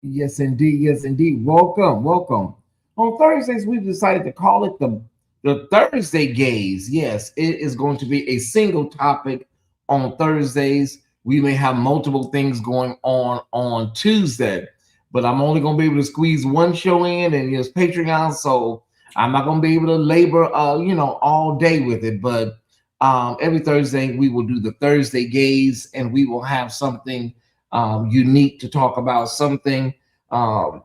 Yes, indeed. Yes, indeed. Welcome, welcome. On Thursdays, we've decided to call it the Thursday Gaze. Yes, it is going to be a single topic on Thursdays. We may have multiple things going on Tuesday, but I'm only going to be able to squeeze one show in, and it's Patreon, so I'm not going to be able to labor, all day with it. But every Thursday, we will do the Thursday Gaze, and we will have something unique to talk about, something um,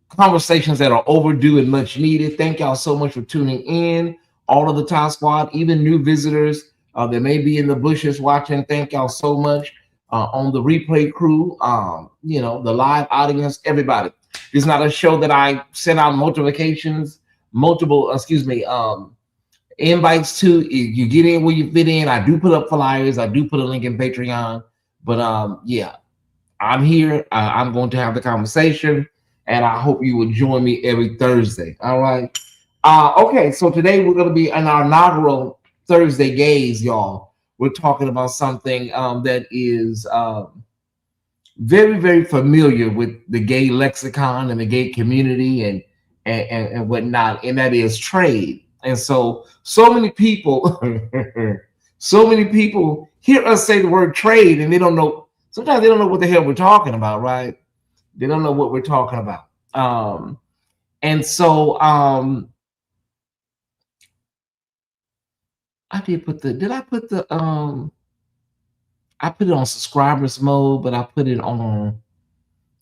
conversations that are overdue and much needed. Thank y'all so much for tuning in. All of the Top Squad, even new visitors that may be in the bushes watching. Thank y'all so much on the replay crew. The live audience, everybody. This is not a show that I send out invites to. You get in where you fit in. I do put up flyers. I do put a link in Patreon. But yeah, I'm here. I'm going to have the conversation, and I hope you will join me every Thursday. All right. Okay, so today we're going to be in our inaugural Thursday Gaze, y'all. We're talking about something that is very, very familiar with the gay lexicon and the gay community and whatnot, and that is trade. And so many people, so many people hear us say the word trade, and they don't know. Sometimes they don't know what the hell we're talking about, right? They don't know what we're talking about. And so I put it on subscribers mode, but I put it on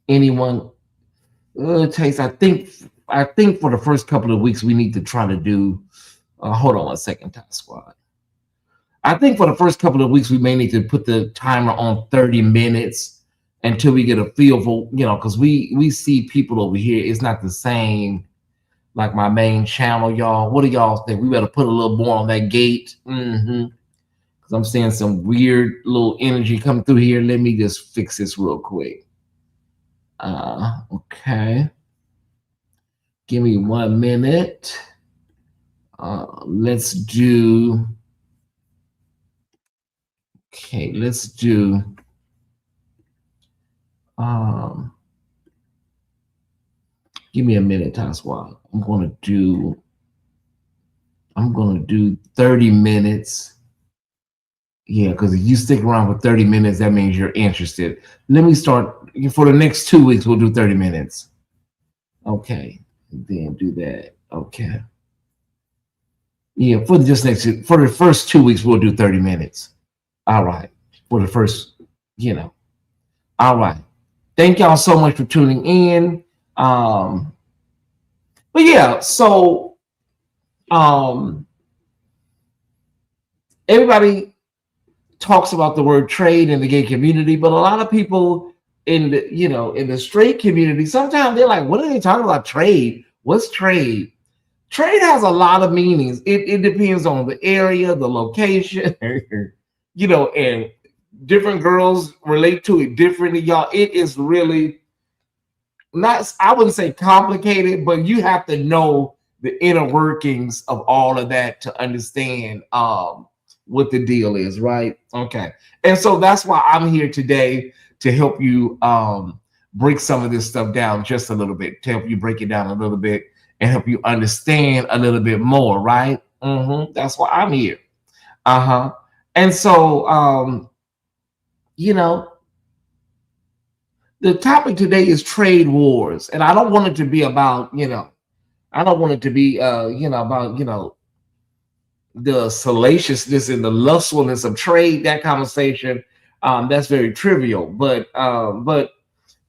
anyone. Taste. I think for the first couple of weeks we need to try to do. Hold on one second, Top Squad. I think for the first couple of weeks we may need to put the timer on 30 minutes until we get a feel for, because we see people over here. It's not the same like my main channel, y'all. What do y'all think? We better put a little more on that gate. Because I'm seeing some weird little energy come through here. Let me just fix this real quick. Okay. Give me 1 minute. Let's do. Okay, let's do. Give me a minute, Top Squad. I'm gonna do 30 minutes. Yeah, because if you stick around for 30 minutes, that means you're interested. Let me start for the next 2 weeks. We'll do 30 minutes. Okay, then do that. Okay. Yeah, for the first 2 weeks, we'll do 30 minutes. All right. For the first, All right. Thank y'all so much for tuning in. But yeah, so everybody talks about the word trade in the gay community, but a lot of people in the straight community, sometimes they're like, what are they talking about? Trade? What's trade? Trade has a lot of meanings. It depends on the area, the location, and different girls relate to it differently, y'all. It is really not, I wouldn't say complicated, but you have to know the inner workings of all of that to understand what the deal is, right? Okay. And so that's why I'm here today to help you break some of this stuff down just a little bit, to help you break it down a little bit and help you understand a little bit more, right? That's why I'm here. And so, the topic today is trade wars, and I don't want it to be about, I don't want it to be, about, the salaciousness and the lustfulness of trade. That conversation, that's very trivial. But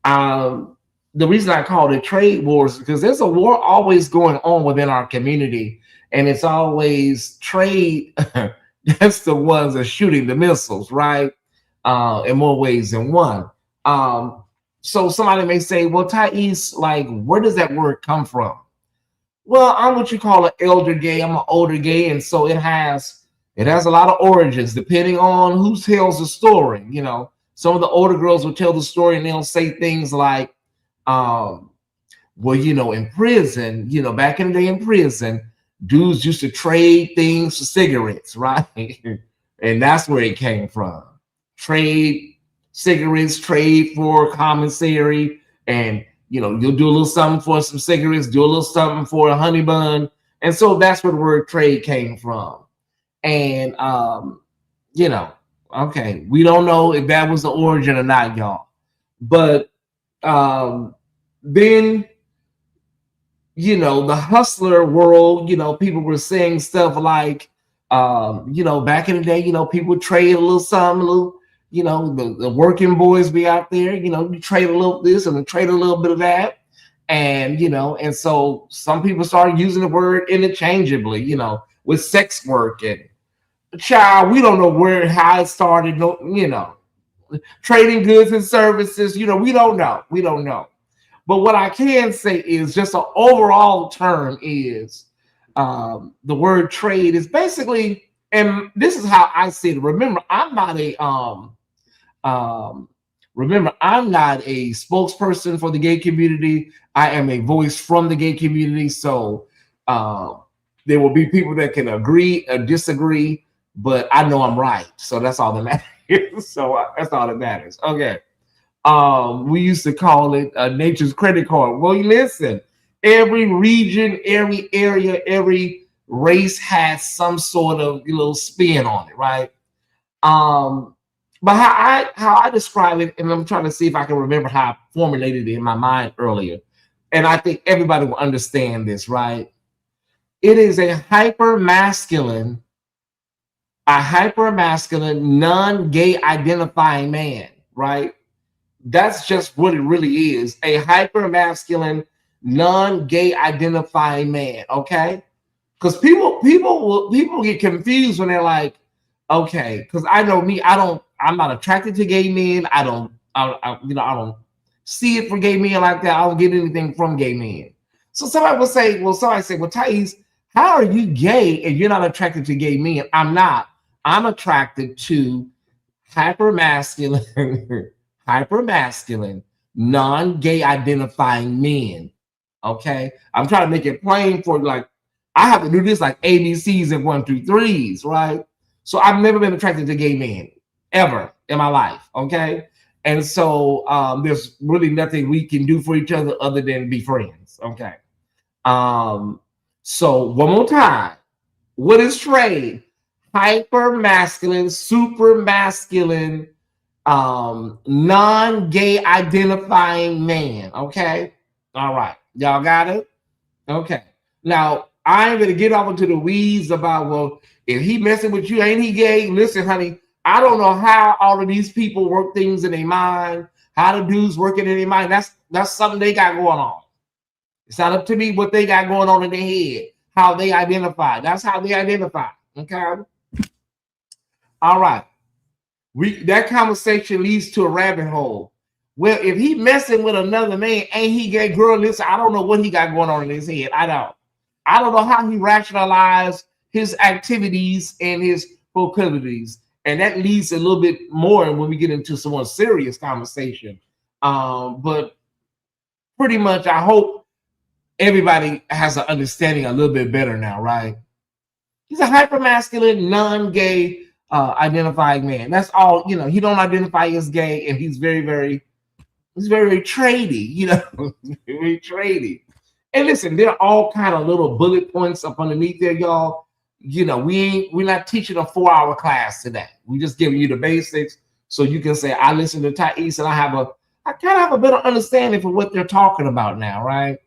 the reason I called it trade wars is because there's a war always going on within our community, and it's always trade. That's the ones that are shooting the missiles, right? In more ways than one. So somebody may say, well, Tyesse, like, where does that word come from? Well, I'm what you call an elder gay. I'm an older gay, and so it has a lot of origins depending on who tells the story. Some of the older girls will tell the story, and they'll say things like, well, in prison, back in the day in prison, dudes used to trade things for cigarettes, right? And that's where it came from. Trade cigarettes, trade for commissary, and you'll do a little something for some cigarettes, do a little something for a honey bun. And so that's where the word trade came from. And okay, we don't know if that was the origin or not, y'all. But then the hustler world, people were saying stuff like, back in the day, people would trade a little something, a little, the working boys be out there, you trade a little this and trade a little bit of that. And, and so some people started using the word interchangeably, with sex work and child, we don't know how it started, trading goods and services, we don't know. But what I can say is just an overall term is the word trade is basically, and this is how I see it. Remember, I'm not a spokesperson for the gay community. I am a voice from the gay community. So there will be people that can agree or disagree, but I know I'm right. So that's all that matters. So that's all that matters. Okay. We used to call it nature's credit card. Well, listen, every region, every area, every race has some sort of little spin on it, right? But how I describe it, and I'm trying to see if I can remember how I formulated it in my mind earlier, and I think everybody will understand this, right? It is a hyper masculine, non-gay identifying man, right? That's just what it really is. A hyper masculine, non-gay identifying man. Okay. Because people get confused when they're like, okay, because I know me, I'm not attracted to gay men. I don't see it for gay men like that. I don't get anything from gay men. So somebody will say, well, Tyesse, how are you gay and you're not attracted to gay men? I'm not. I'm attracted to hyper masculine, non-gay identifying men. Okay. I'm trying to make it plain for like, I have to do this like ABCs and 1 through 3s, right? So I've never been attracted to gay men ever in my life. Okay. And so there's really nothing we can do for each other other than be friends. Okay. So one more time. What is trade? Hyper masculine, super masculine, non-gay identifying man. Okay. All right. Y'all got it? Okay. Now I ain't gonna get off into the weeds about, well, if he messing with you, ain't he gay? Listen, honey, I don't know how all of these people work things in their mind, how the dudes working in their mind. That's something they got going on. It's not up to me what they got going on in their head, how they identify. That's how they identify. Okay. All right. That conversation leads to a rabbit hole. Well, if he messing with another man, ain't he gay? Girl, listen, I don't know what he got going on in his head. I don't know how he rationalized his activities and his proclivities. And that leads a little bit more when we get into some more serious conversation. But pretty much, I hope everybody has an understanding a little bit better now, right? He's a hypermasculine, non-gay identifying man. That's all, he don't identify as gay, and he's very, very tradey, very tradey. And listen, there are all kind of little bullet points up underneath there, y'all. We're not teaching a 4-hour class today. We're just giving you the basics so you can say, I listen to Tyesse and I kind of have a better understanding for what they're talking about now, right?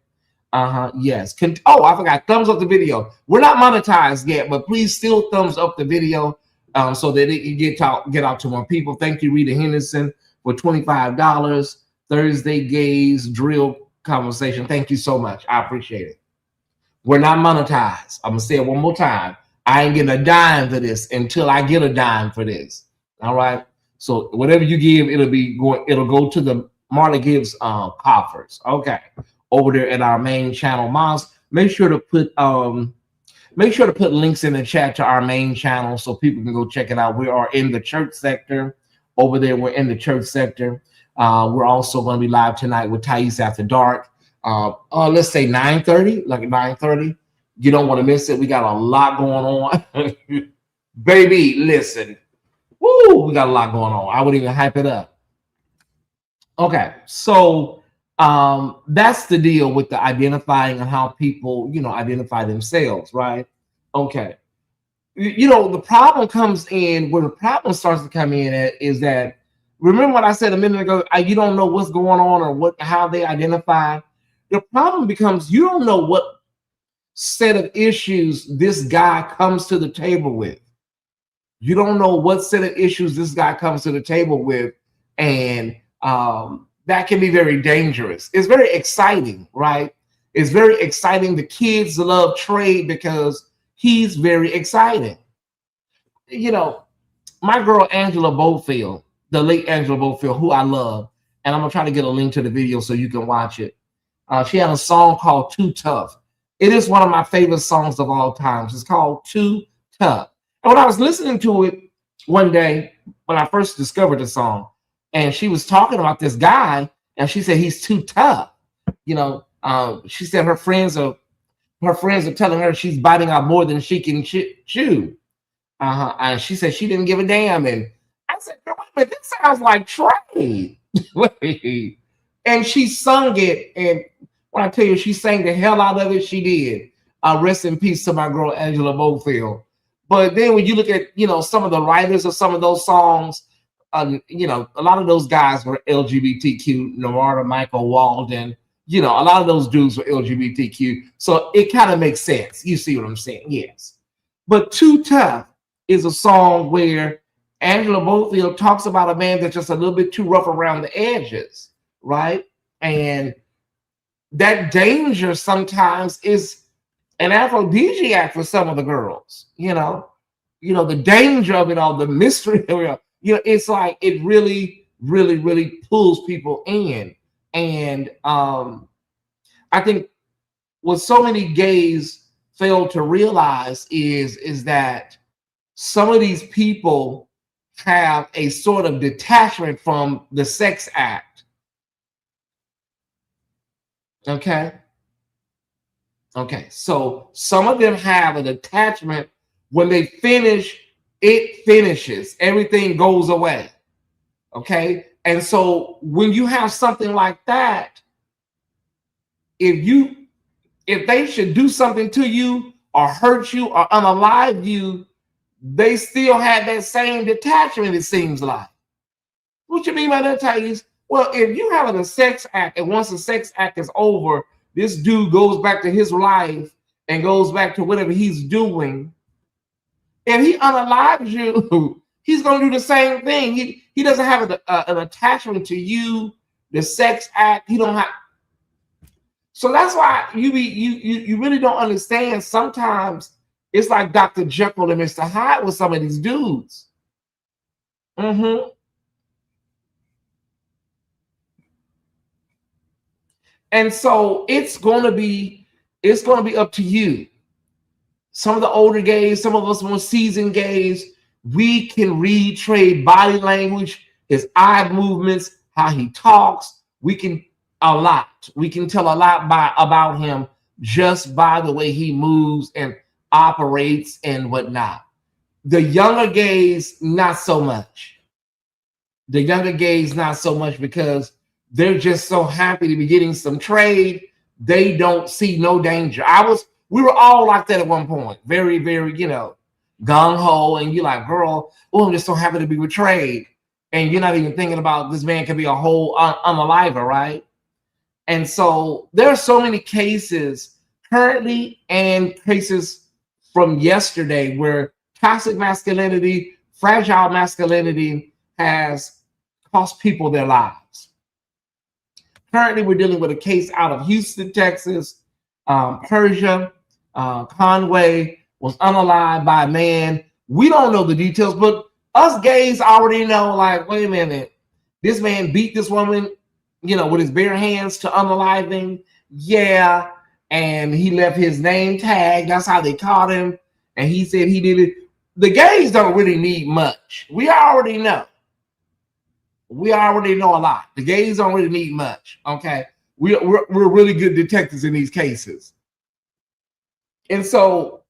Yes. I forgot. Thumbs up the video. We're not monetized yet, but please still thumbs up the video so that it can get out to more people. Thank you, Rita Henderson, for $25. Thursday Gays Drill Conversation. Thank you so much. I appreciate it. We're not monetized. I'm gonna say it one more time. I ain't getting a dime for this until I get a dime for this. All right. So whatever you give, it'll go to the Marley Gives coffers. Okay. Over there at our main channel. Moms, make sure to put links in the chat to our main channel so people can go check it out. We are in the church sector. Over there, we're in the church sector. We're also going to be live tonight with Tyesse After Dark. Let's say 9:30, like 9:30. You don't want to miss it. We got a lot going on. Baby, listen. Woo, we got a lot going on. I wouldn't even hype it up. Okay, so that's the deal with the identifying and how people, identify themselves, right? Okay. The problem comes in where the problem starts to come in at is that, remember what I said a minute ago, you don't know what's going on or how they identify. The problem becomes you don't know what set of issues this guy comes to the table with. You don't know what set of issues this guy comes to the table with, and that can be very dangerous. It's very exciting, right? It's very exciting. The kids love Trey because he's very exciting. You know, my girl Angela Bofield, the late Angela Bofield, who I love, and I'm gonna try to get a link to the video so you can watch it. She had a song called "Too Tough." It is one of my favorite songs of all times. It's called "Too Tough." And when I was listening to it one day, when I first discovered the song, and she was talking about this guy, and she said he's too tough. She said her friends are telling her she's biting out more than she can chew. And she said she didn't give a damn. And I said, "Girl, wait a minute, this sounds like Trey." Wait. And she sung it. And when I tell you she sang the hell out of it, she did. Rest in peace to my girl Angela Bofield. But then when you look at, some of the writers of some of those songs, a lot of those guys were LGBTQ, Narada Michael Walden, a lot of those dudes were LGBTQ. So it kind of makes sense. You see what I'm saying? Yes. But Too Tough is a song where Angela Bofield talks about a man that's just a little bit too rough around the edges, right? And that danger sometimes is an aphrodisiac for some of the girls, the danger of it all, the mystery of it all, it's like it really, really, really pulls people in. And I think what so many gays fail to realize is that some of these people have a sort of detachment from the sex act. Okay. So some of them have an attachment. When they finish, it finishes. Everything goes away. Okay. And so when you have something like that, if they should do something to you or hurt you or unalive you, they still have that same detachment, it seems like. What you mean by that, Tyesse? Well, if you having a sex act and once the sex act is over, this dude goes back to his life and goes back to whatever he's doing, and he unalives you, he's going to do the same thing. He doesn't have an attachment to you, the sex act. He don't have. So that's why you really don't understand. Sometimes it's like Dr. Jekyll and Mr. Hyde with some of these dudes. Mm-hmm. And so it's going to be up to you. Some of the older gays, some of us more seasoned gays, we can read Trey body language, his eye movements, how he talks. We can tell a lot about him just by the way he moves and operates and whatnot. The younger gays, not so much. Because they're just so happy to be getting some trade. They don't see no danger. We were all like that at one point. Very, very, gung-ho. And you're like, girl, I'm just so happy to be with trade. And you're not even thinking about this man could be a whole unaliver, right? And so there are so many cases currently and cases from yesterday where toxic masculinity, fragile masculinity has cost people their lives. Currently, we're dealing with a case out of Houston, Texas. Persia Conway was unalived by a man. We don't know the details, but us gays already know, like, wait a minute, this man beat this woman, with his bare hands to unaliving. Yeah. And he left his name tag. That's how they caught him. And he said he did it. The gays don't really need much. We already know. A lot. The gays don't really need much. Okay. We're really good detectives in these cases. And so,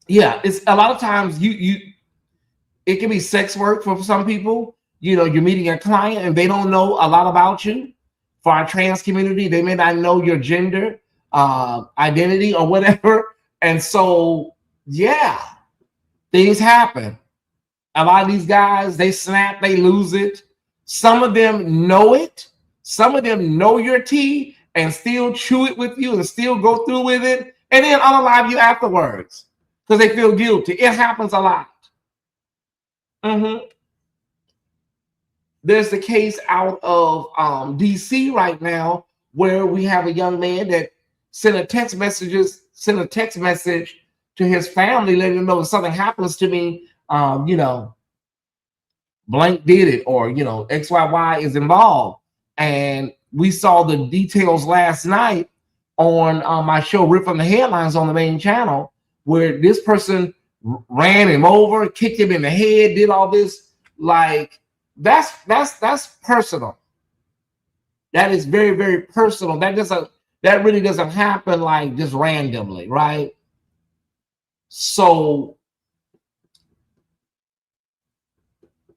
yeah, it's a lot of times it can be sex work for some people. you're meeting a client and they don't know a lot about you. For our trans community, they may not know your gender identity or whatever. And so, yeah, things happen. A lot of these guys, they snap, they lose it. Some of them know it. Some of them know your tea and still chew it with you and still go through with it and then unalive you afterwards because they feel guilty. It happens a lot. There's the case out of DC right now where we have a young man that sent a text message to his family letting them know if something happens to me, blank did it, or XYY is involved. And we saw the details last night on my show Rip from the Headlines on the main channel, where this person ran him over, kicked him in the head, did all this. Like, that's personal. That is very, very personal. That really doesn't happen like just randomly, right? So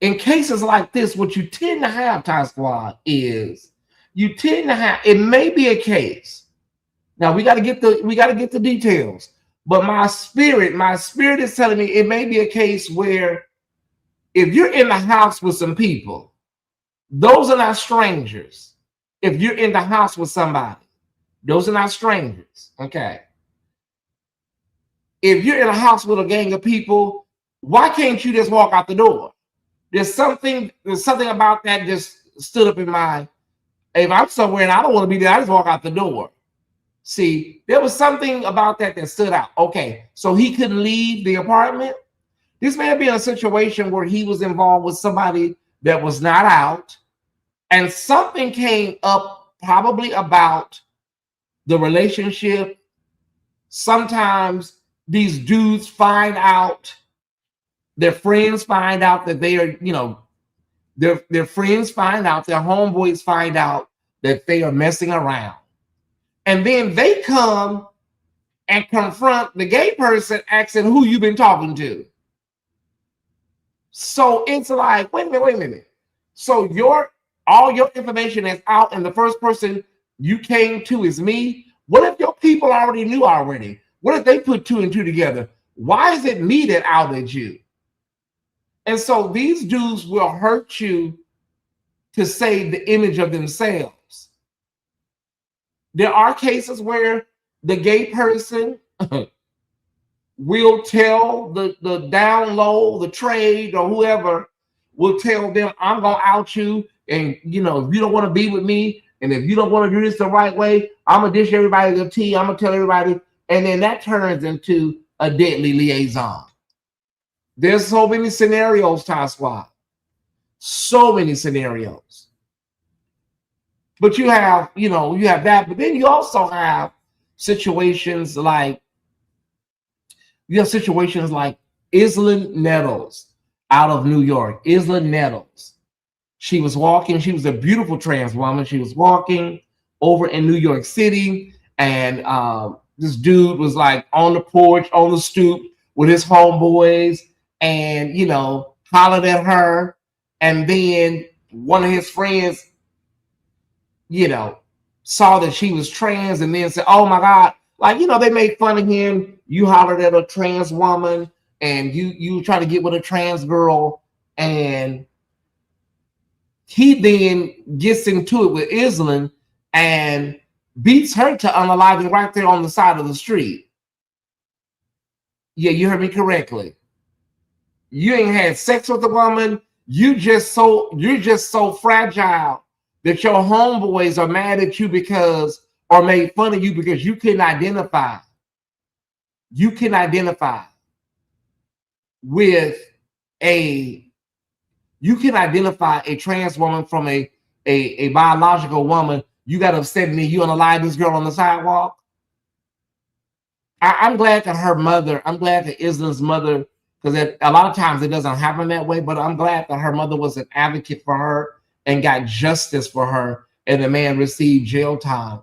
in cases like this, what you tend to have, Ty Squad, is you tend to have, it may be a case. Now we got to get the details, but my spirit is telling me it may be a case where if you're in the house with some people, those are not strangers. If you're in the house with somebody, those are not strangers. Okay. If you're in a house with a gang of people, why can't you just walk out the door? There's something about that just stood up in my, if I'm somewhere and I don't want to be there, I just walk out the door. See, there was something about that stood out. Okay, so he couldn't leave the apartment. This may be a situation where he was involved with somebody that was not out, and something came up probably about the relationship. Sometimes these dudes find out, their friends find out that they are, their friends find out, their homeboys find out that they are messing around. And then they come and confront the gay person asking who you've been talking to. So it's like, wait a minute. So all your information is out and the first person you came to is me. What if your people already knew already? What if they put two and two together? Why is it me that outed you? And so these dudes will hurt you to save the image of themselves. There are cases where the gay person will tell the down low, the trade or whoever will tell them, I'm going to out you. And, if you don't want to be with me, and if you don't want to do this the right way, I'm going to dish everybody the tea. I'm going to tell everybody. And then that turns into a deadly liaison. There's so many scenarios, Ty Squad. So many scenarios. But you have that. But then you also have situations like, Island Nettles out of New York. Island Nettles. She was walking. She was a beautiful trans woman. She was walking over in New York City. And this dude was like on the porch, on the stoop with his homeboys. And, hollered at her. And then one of his friends, saw that she was trans and then said, oh my God, they made fun of him. You hollered at a trans woman and you try to get with a trans girl. And he then gets into it with Island and beats her to unaliving right there on the side of the street. Yeah, you heard me correctly. You ain't had sex with a woman. You're just so fragile that your homeboys are mad at you or made fun of you because you can identify. You can identify with a trans woman from a biological woman. You got upset and you unalive this girl on the sidewalk. I'm glad that Islam's mother, because a lot of times it doesn't happen that way, but I'm glad that her mother was an advocate for her and got justice for her, and the man received jail time.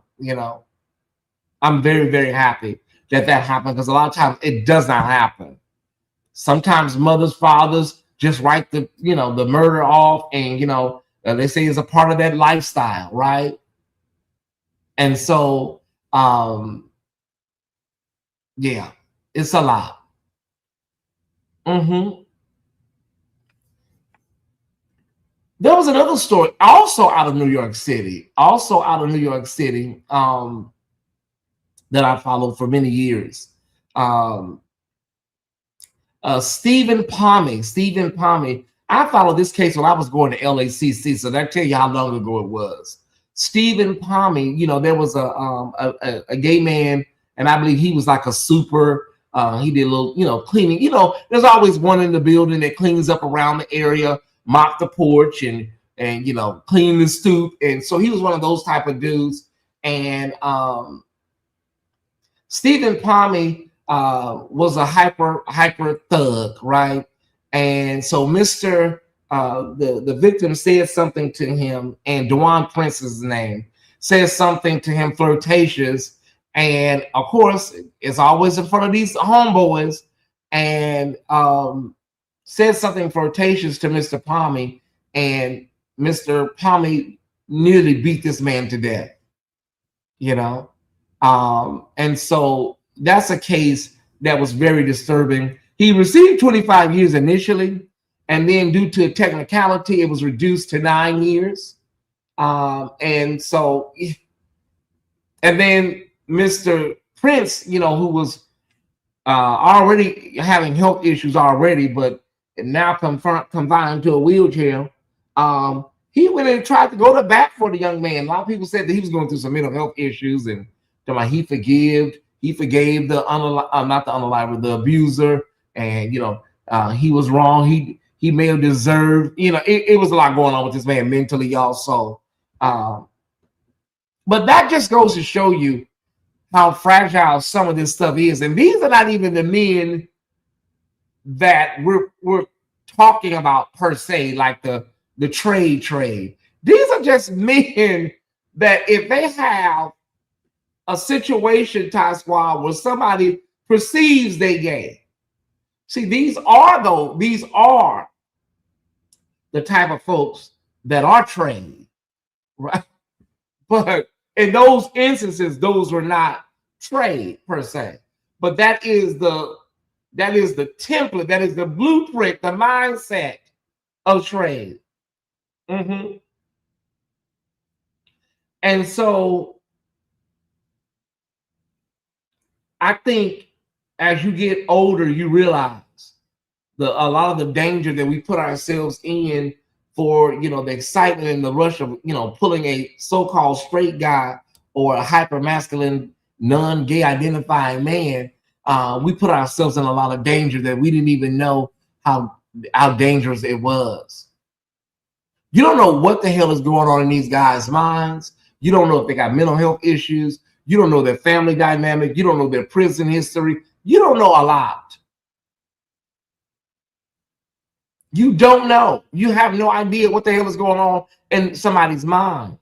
I'm very, very happy that happened, because a lot of times it does not happen. Sometimes mothers, fathers, just write the the murder off, and they say it's a part of that lifestyle, right? And so yeah, it's a lot. There was another story also out of New York City, that I followed for many years. Stephen Palmy. I followed this case when I was going to LACC, so that tell you how long ago it was. Stephen Palmy, there was a gay man, and I believe he was like a super. He did a little, cleaning. There's always one in the building that cleans up around the area, mop the porch, and clean the stoop. And so he was one of those type of dudes. And Stephen Palmy was a hyper thug, right? And so the victim said something to him, and Dewan Prince is his name, says something to him flirtatious. And of course, it's always in front of these homeboys, and says something flirtatious to Mr. Palmy, and Mr. Palmy nearly beat this man to death, and so that's a case that was very disturbing. He received 25 years initially, and then due to technicality, it was reduced to 9 years. And then Mr. Prince, who was already having health issues already, but now confined to a wheelchair, he went and tried to go to bat for the young man. A lot of people said that he was going through some mental health issues, and he forgave the the abuser, and he was wrong. He may have deserved, it was a lot going on with this man mentally also. But that just goes to show you how fragile some of this stuff is. And these are not even the men that we're talking about per se, like the trade. These are just men that if they have a situation, Tyesse, where somebody perceives they gay. See, these are the type of folks that are trained, right? But in those instances, those were not trade per se. But that is the template, that is the blueprint, the mindset of trade. And so I think as you get older, you realize a lot of the danger that we put ourselves in for, the excitement and the rush of, pulling a so-called straight guy or a hyper-masculine, non-gay identifying man. We put ourselves in a lot of danger that we didn't even know how dangerous it was. You don't know what the hell is going on in these guys' minds. You don't know if they got mental health issues. You don't know their family dynamic. You don't know their prison history. You don't know a lot. You don't know. You have no idea what the hell is going on in somebody's mind.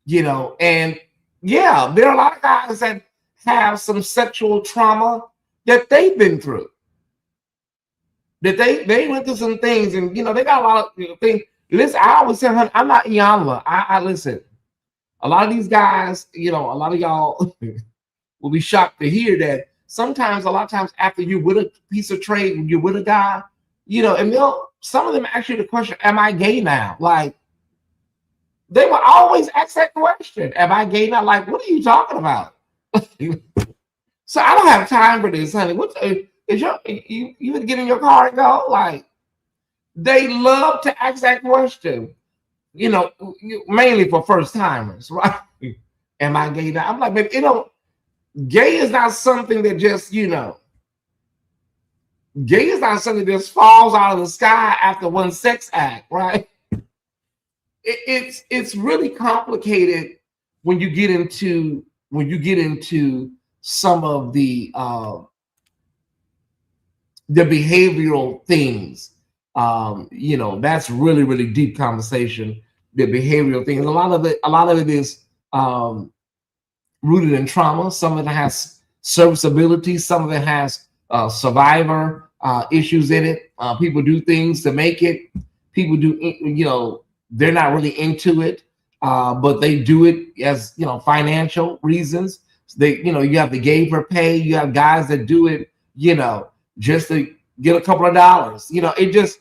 And yeah, there are a lot of guys that have some sexual trauma that they've been through. That they went through some things, and they got a lot of things. Listen, I always say, honey, I'm not Iyanla. I listen. A lot of these guys, a lot of y'all will be shocked to hear that sometimes, a lot of times after you're with a piece of trade, you're with a guy, and some of them ask you the question, am I gay now? Like, they will always ask that question. Am I gay now? Like, what are you talking about? So I don't have time for this, honey. You would get in your car and go? Like, they love to ask that question, mainly for first timers, right? Am I gay now? I'm like, baby, gay is not something that just, gay is not something that just falls out of the sky after one sex act, right? It's really complicated when you get into some of the behavioral things. That's really, really deep conversation. The behavioral things. A lot of it is rooted in trauma. Some of it has serviceability. Some of it has survivor issues in it. People do things to make it. People do, they're not really into it, but they do it as, financial reasons. They, you have the gay for pay. You have guys that do it, just to get a couple of dollars. It just,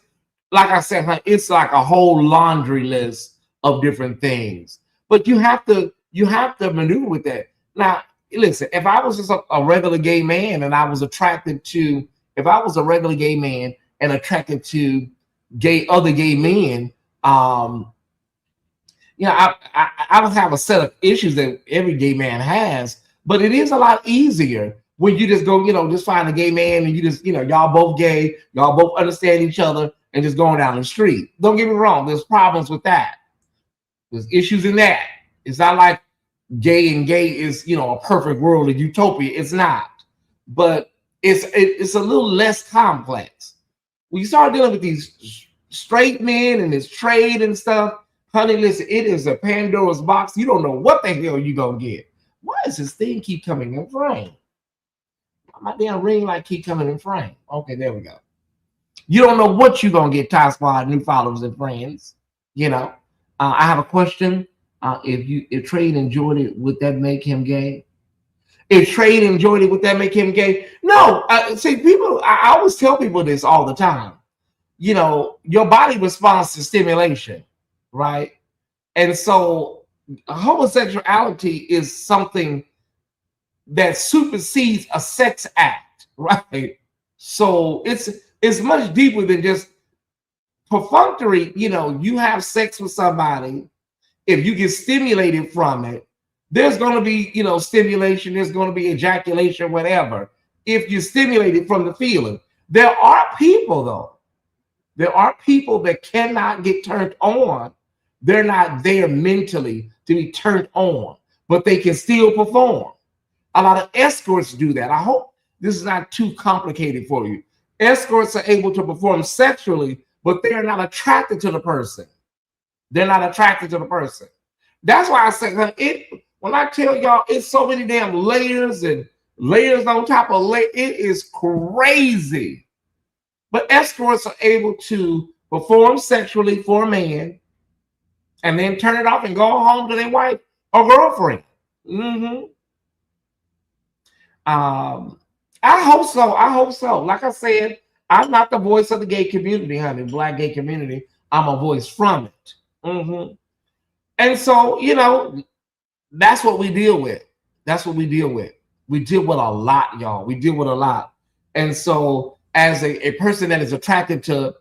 like I said, it's like a whole laundry list of different things. But you have to maneuver with that. Now, listen, if I was just a regular gay man and I was attracted to, if I was a regular gay man and attracted to other gay men, I would have a set of issues that every gay man has. But it is a lot easier when you just go, just find a gay man and you just, y'all both gay, y'all both understand each other and just going down the street. Don't get me wrong, there's problems with that. There's issues in that. It's not like gay is, a perfect world, a utopia. It's not. But it's a little less complex. When you start dealing with these straight men and this trade and stuff, honey, listen, it is a Pandora's box. You don't know what the hell you're going to get. Why does this thing keep coming in frame? My damn ring light keep coming in frame. Okay, there we go. You don't know what you're going to get, Ty Squad, new followers and friends. I have a question. If Trade enjoyed it, would that make him gay? If Trade enjoyed it, would that make him gay? No. See, people, I always tell people this all the time. Your body responds to stimulation, right? And so homosexuality is something that supersedes a sex act, right? So it's much deeper than just perfunctory. You have sex with somebody. If you get stimulated from it, there's going to be, stimulation. There's going to be ejaculation, whatever. If you're stimulated from the feeling, there are people though. There are people that cannot get turned on. They're not there mentally to be turned on, but they can still perform. A lot of escorts do that. I hope this is not too complicated for you. Escorts are able to perform sexually, but they are not attracted to the person. They're not attracted to the person. That's why I say when I tell y'all it's so many damn layers and layers on top of layers, it is crazy. But escorts are able to perform sexually for a man and then turn it off and go home to their wife or girlfriend. I hope so. I hope so. Like I said, I'm not the voice of the gay community, honey, Black gay community. I'm a voice from it. And so, that's what we deal with. That's what we deal with. We deal with a lot, y'all. We deal with a lot. And so as a person that is attracted to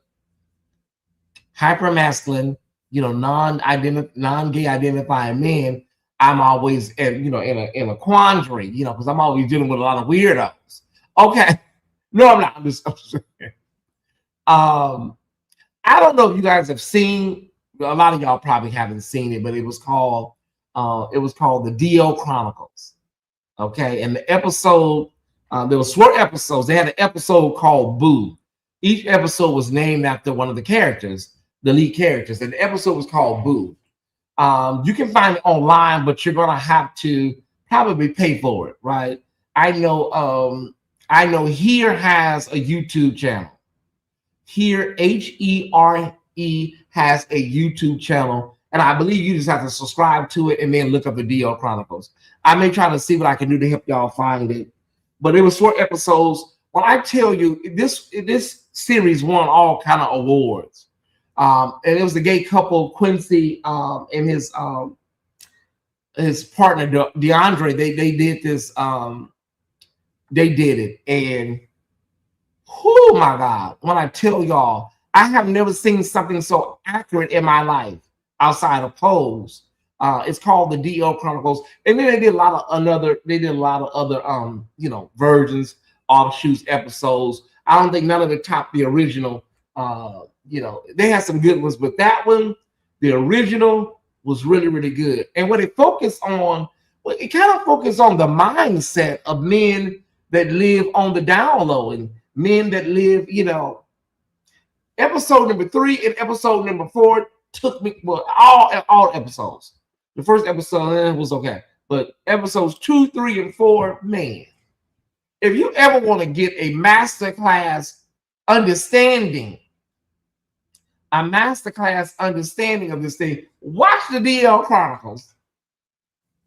hypermasculine, non-gay identifying men, I'm always in a quandary, because I'm always dealing with a lot of weirdos. Okay. No, I'm not. I'm just I don't know if you guys have seen, a lot of y'all probably haven't seen it, but it was called the DL Chronicles. Okay, and the episode, there were 4 episodes. They had an episode called Boo. Each episode was named after one of the characters, the lead characters, and the episode was called Boo. You can find it online, but you're gonna have to probably pay for it, right? I know Here has a YouTube channel. Here, HERE has a YouTube channel, and I believe you just have to subscribe to it and then look up the DL Chronicles. I may try to see what I can do to help y'all find it, but it was 4 episodes. When I tell you, this series won all kind of awards, and it was the gay couple Quincy and his partner DeAndre. They did this. They did it, and oh my God! When I tell y'all, I have never seen something so accurate in my life outside of Pose. It's called the DL Chronicles, and then they did a lot of other versions, offshoots, episodes. I don't think none of it topped the original. They had some good ones, but that one, the original, was really, really good. And what it focused on, it kind of focused on the mindset of men that live on the down low and men that live, episode number 3 and episode number 4 took me, all episodes. The first episode was okay, but episodes 2, 3, and 4, man, if you ever want to get a masterclass understanding, a masterclass understanding of this thing. Watch the DL Chronicles.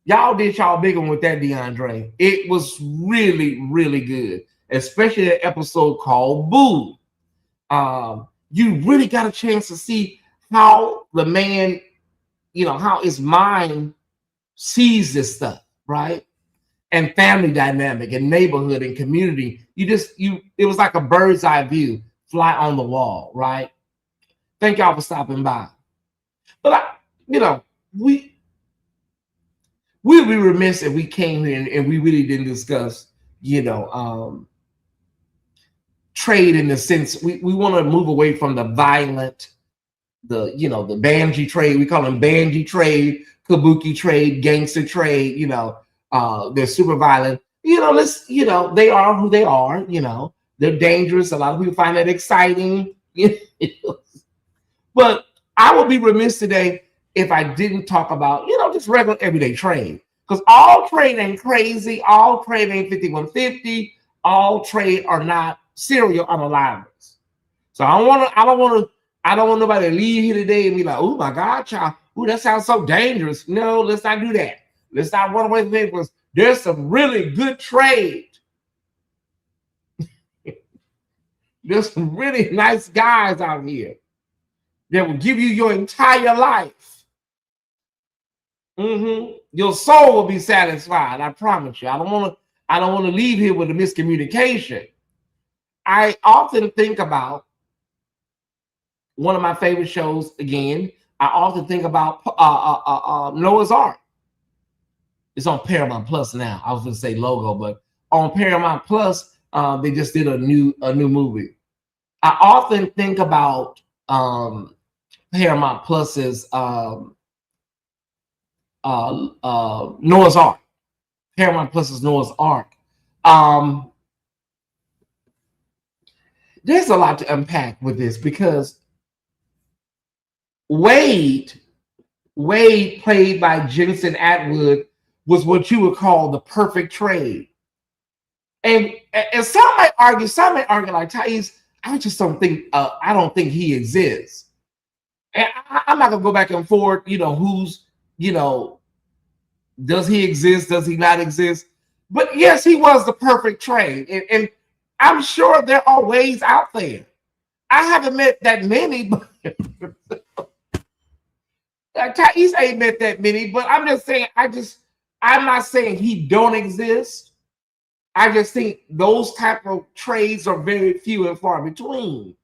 Y'all did y'all big one with that, DeAndre. It was really, really good, especially that episode called Boo. You really got a chance to see how the man, how his mind sees this stuff, right? And family dynamic and neighborhood and community. It was like a bird's eye view, fly on the wall, right? Thank y'all for stopping by. But we'd be remiss if we came here and we really didn't discuss, trade in the sense we want to move away from the violent, the banji trade. We call them banji trade, kabuki trade, gangster trade. They're super violent. They are who they are. They're dangerous. A lot of people find that exciting. But I would be remiss today if I didn't talk about, just regular everyday trade. Because all trade ain't crazy. All trade ain't 5150. All trade are not serial unalivers. So I don't want nobody to leave here today and be like, oh my God, child, ooh, that sounds so dangerous. No, let's not do that. Let's not run away from it, because there's some really good trade. There's some really nice guys out here that will give you your entire life. Your soul will be satisfied. I promise you. I don't want to leave here with a miscommunication. I often think about one of my favorite shows. Again, I often think about Noah's Ark. It's on Paramount Plus now. I was going to say Logo, but on Paramount Plus, they just did a new movie. I often think about Paramount Plus's Noah's Ark. Paramount Plus's Noah's Ark. There's a lot to unpack with this, because Wade, played by Jensen Atwood, was what you would call the perfect trade. And some might argue like, Tyesse, I just don't think, I don't think he exists. And I'm not gonna go back and forth, who's, does he exist? Does he not exist? But yes, he was the perfect trade. And I'm sure there are ways out there. I haven't met that many, but Tyesse ain't met that many, but I'm just saying, I'm not saying he don't exist. I just think those type of trades are very few and far between.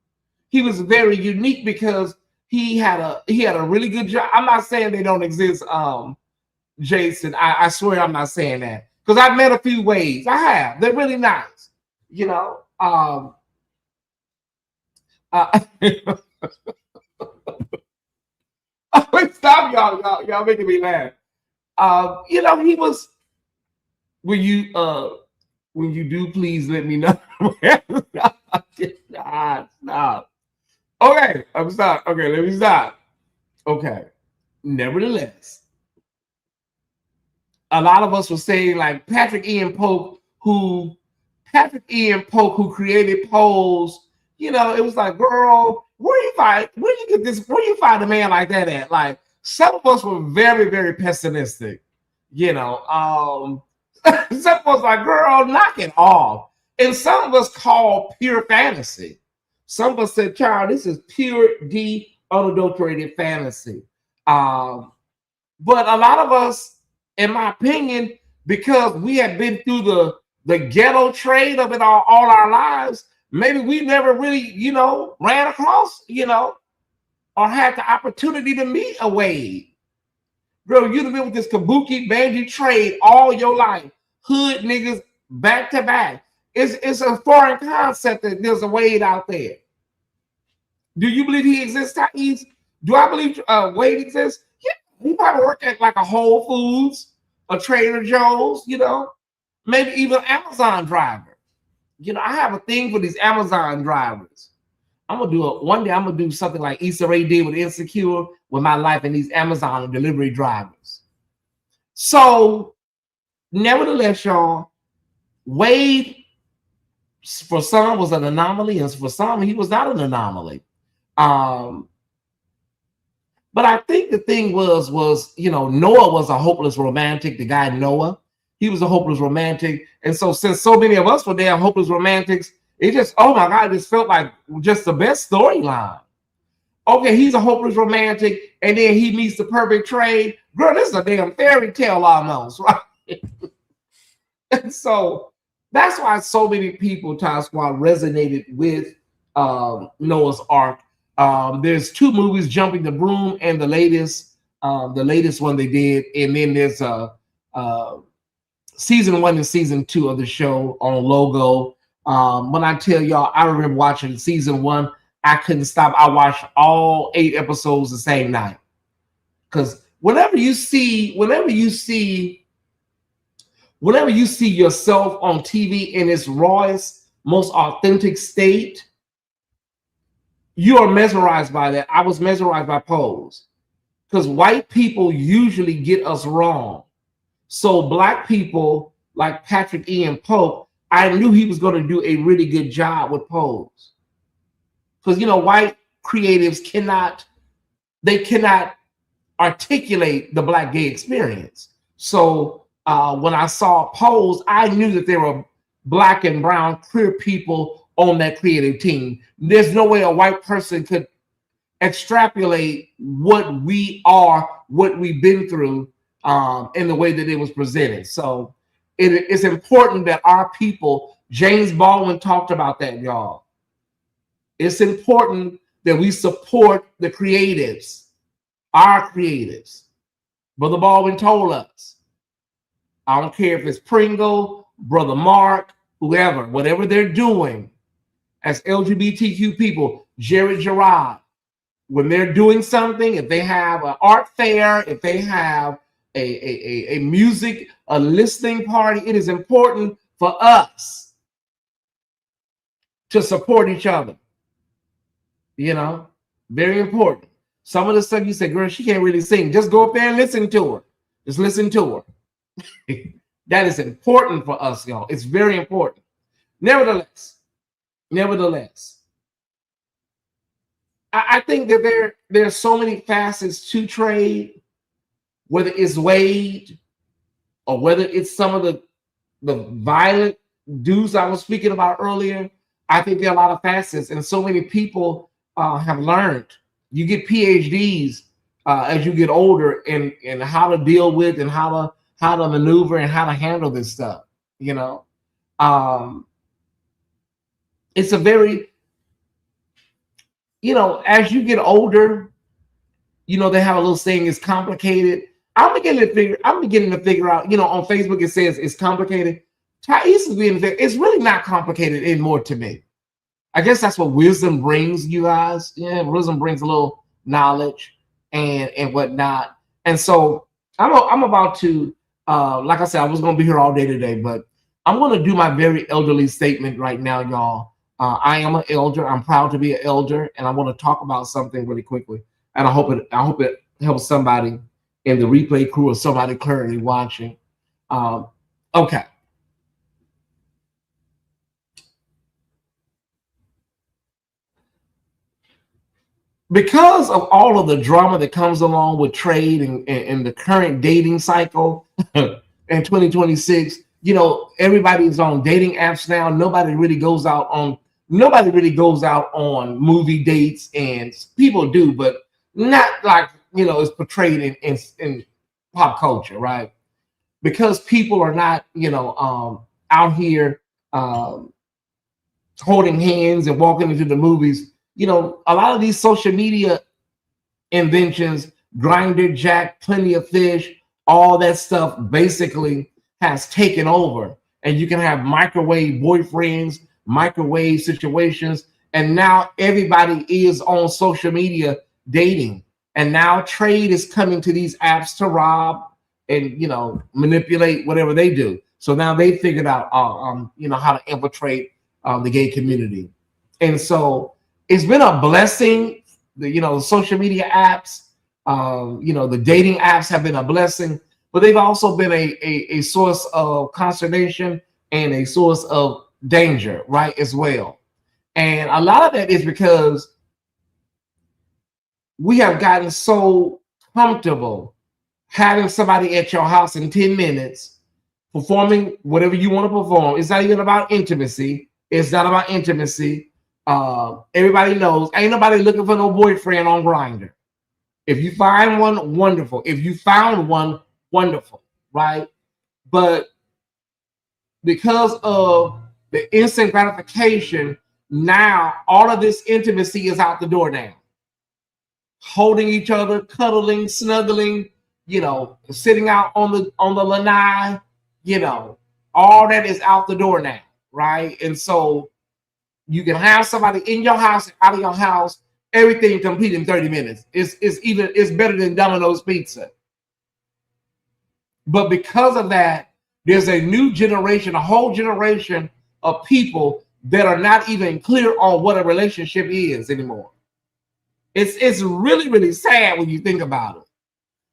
He was very unique because he had a really good job. I'm not saying they don't exist, Jason. I swear I'm not saying that, because I've met a few ways. I have. They're really nice. Stop, y'all making me laugh. He was. When you do, please let me know. Stop. Okay, I'm stop. Okay, let me stop. Okay. Nevertheless, a lot of us were saying, like Patrick Ian Polk, who created Pose. It was like, girl, where you find a man like that at? Like, some of us were very, very pessimistic. Some of us like, girl, knock it off. And some of us called pure fantasy. Some of us said, child, this is pure, unadulterated fantasy. But a lot of us, in my opinion, because we have been through the ghetto trade of it all our lives, maybe we never really, ran across, or had the opportunity to meet a Wade. Bro, you've been with this kabuki banji trade all your life. Hood niggas back to back. It's a foreign concept that there's a Wade out there. Do you believe he exists, Tyesse? Do I believe Wade exists? Yeah, he probably worked at like a Whole Foods, a Trader Joe's, maybe even Amazon driver. I have a thing for these Amazon drivers. One day I'm gonna do something like Issa Rae did with Insecure with my life and these Amazon delivery drivers. So, nevertheless, y'all, Wade For some was an anomaly, and for some he was not an anomaly. But I think the thing was Noah was a hopeless romantic. The guy Noah, he was a hopeless romantic, and so since so many of us were damn hopeless romantics, it just, oh my God, it just felt like just the best storyline. Okay, he's a hopeless romantic, and then he meets the perfect trade. Girl, this is a damn fairy tale almost, right? And so that's why so many people, Tyesse, resonated with Noah's Ark. There's 2 movies, Jumping the Broom, and the latest one they did, and then there's season 1 and season 2 of the show on Logo. When I tell y'all, I remember watching season 1. I couldn't stop. I watched all 8 episodes the same night. Because whenever you see yourself on TV in its rawest, most authentic state, you are mesmerized by that. I was mesmerized by Pose. Because white people usually get us wrong. So black people like Patrick Ian Polk, I knew he was going to do a really good job with Pose. Because, white creatives cannot articulate the black gay experience. So when I saw Pose, I knew that there were black and brown queer people on that creative team. There's no way a white person could extrapolate what we are, what we've been through in the way that it was presented. So it's important that our people, James Baldwin talked about that, y'all. It's important that we support the creatives, our creatives. Brother Baldwin told us, I don't care if it's Pringle, Brother Mark, whoever, whatever they're doing as LGBTQ people, Jared Gerard, when they're doing something, if they have an art fair, if they have a music, a listening party, it is important for us to support each other. Very important. Some of the stuff you say, girl, she can't really sing. Just go up there and listen to her. Just listen to her. That is important for us, y'all. It's very important. Nevertheless, I think that there are so many facets to trade, whether it's Wade or whether it's some of the violent dudes I was speaking about earlier. I think there are a lot of facets, and so many people have learned. You get PhDs as you get older in how to deal with and how to maneuver and how to handle this stuff. It's a very, as you get older, they have a little saying, it's complicated. I'm beginning to figure out, on Facebook it says it's complicated. Tyesse is being there. It's really not complicated anymore to me. I guess that's what wisdom brings, you guys. Yeah, wisdom brings a little knowledge and whatnot. And so I'm about to, like I said, I was going to be here all day today, but I'm going to do my very elderly statement right now, y'all. I am an elder. I'm proud to be an elder, and I want to talk about something really quickly. And I hope it helps somebody in the replay crew or somebody currently watching. Okay. Because of all of the drama that comes along with trade and the current dating cycle in 2026, everybody's on dating apps now. Nobody really goes out on movie dates, and people do, but not like it's portrayed in pop culture, right? Because people are not out here holding hands and walking into the movies. A lot of these social media inventions, Grindr, Jack, Plenty of Fish, all that stuff basically has taken over. And you can have microwave boyfriends, microwave situations. And now everybody is on social media dating. And now trade is coming to these apps to rob and, manipulate whatever they do. So now they figured out, how to infiltrate the gay community. And so it's been a blessing. The social media apps, the dating apps have been a blessing, but they've also been a source of consternation and a source of danger, right, as well. And a lot of that is because we have gotten so comfortable having somebody at your house in 10 minutes performing whatever you want to perform. It's not even about intimacy. It's not about intimacy. Everybody knows ain't nobody looking for no boyfriend on Grindr. If you find one, wonderful. If you found one, wonderful, right? But because of the instant gratification, now all of this intimacy is out the door now. Holding each other, cuddling, snuggling, sitting out on the lanai, all that is out the door now, right? And so you can have somebody in your house, out of your house, everything complete in 30 minutes. It's better than Domino's pizza. But because of that, there's a new generation, a whole generation of people that are not even clear on what a relationship is anymore. It's really, really sad when you think about it.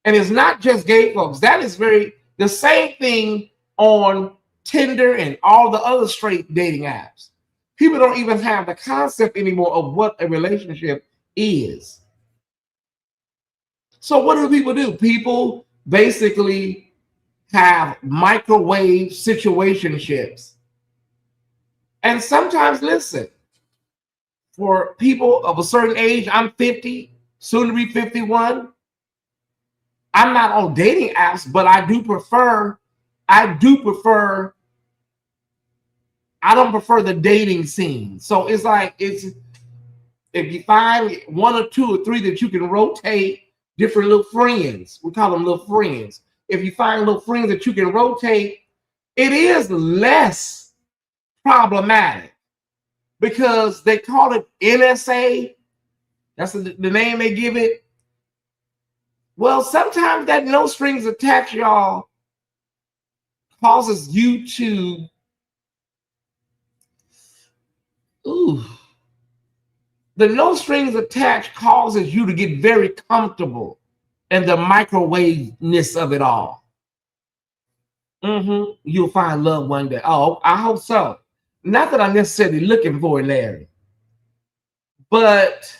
And it's not just gay folks. That is the same thing on Tinder and all the other straight dating apps. People don't even have the concept anymore of what a relationship is. So what do people do? People basically have microwave situationships. And sometimes, listen, for people of a certain age, I'm 50, soon to be 51. I'm not on dating apps, but I don't prefer the dating scene. So it's like, if you find one or two or three that you can rotate, different little friends, we call them little friends. If you find little friends that you can rotate, it is less problematic because they call it NSA. That's the name they give it. Well, sometimes that no strings attached, y'all, causes you to the no strings attached causes you to get very comfortable in the microwave-ness of it all. You'll find love one day. Oh, I hope so. Not that I'm necessarily looking for it, Larry, but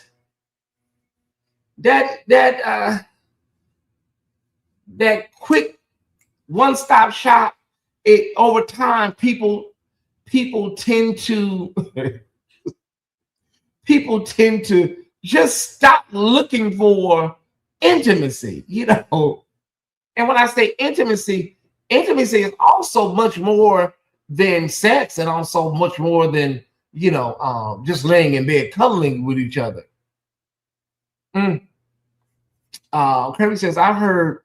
that quick one-stop shop, over time, people tend to just stop looking for intimacy, And when I say intimacy is also much more than sex, and also much more than just laying in bed cuddling with each other. Kirby says, I've heard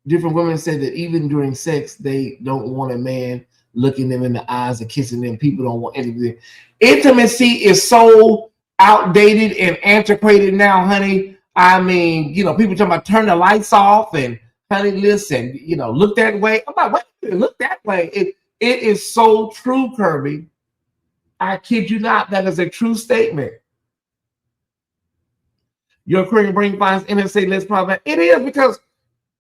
different women say that even during sex, they don't want a man looking them in the eyes and kissing them. People don't want anything. Intimacy is so outdated and antiquated now, honey. I mean, people talking about turn the lights off and honey, listen, look that way. I'm like, wait, look that way. It is so true, Kirby. I kid you not. That is a true statement. Your Aquarian brain finds NSA less problematic. It is because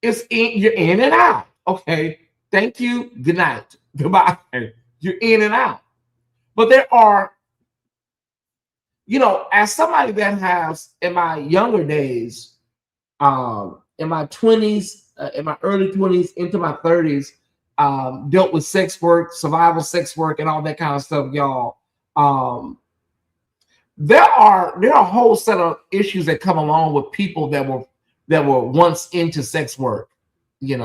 you're in and out. Okay. Thank you. Good night. Goodbye. You're in and out. But there are, as somebody that has in my younger days, in my 20s, in my early 20s into my 30s, dealt with sex work, survival sex work, and all that kind of stuff, y'all. There are a whole set of issues that come along with people that were once into sex work. You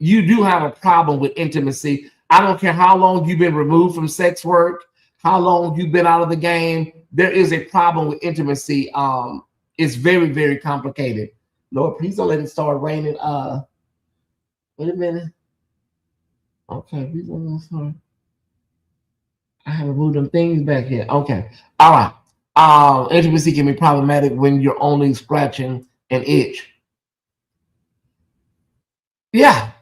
do have a problem with intimacy. I don't care how long you've been removed from sex work, how long you've been out of the game. There is a problem with intimacy. It's very, very complicated. Lord, please don't let it start raining. Wait a minute. Okay, please don't start. I haven't moved them things back here. Okay. All right. Intimacy can be problematic when you're only scratching an itch. Yeah.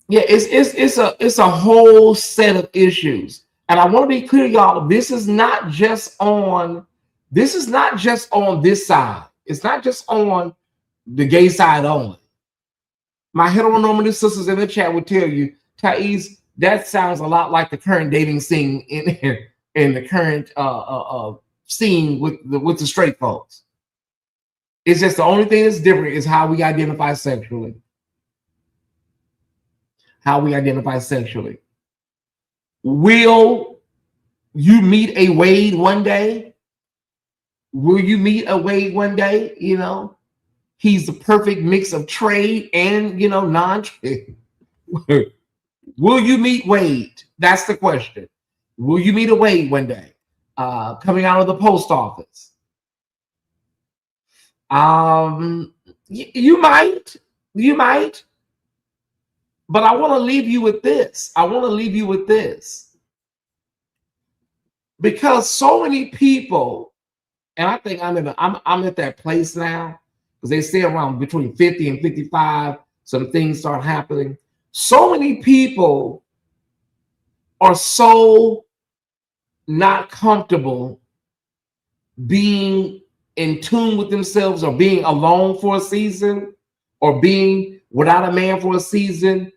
Yeah, it's a whole set of issues. And I want to be clear, y'all, this is not just on this side. It's not just on the gay side only. My heteronormative sisters in the chat would tell you Tyesse, that sounds a lot like the current dating scene in the current scene with the straight folks. It's just the only thing that's different is how we identify sexually. How we identify sexually. Will you meet a Wade one day? Will you meet a Wade one day? You know, he's the perfect mix of trade and, you know, non-trade. Will you meet Wade? That's the question. Will you meet a Wade one day? Coming out of the post office. You might. But I want to leave you with this. Because so many people, and I think I'm at that place now, because they say around between 50 and 55, some things start happening. So many people are so not comfortable being in tune with themselves, or being alone for a season, or being without a man for a season.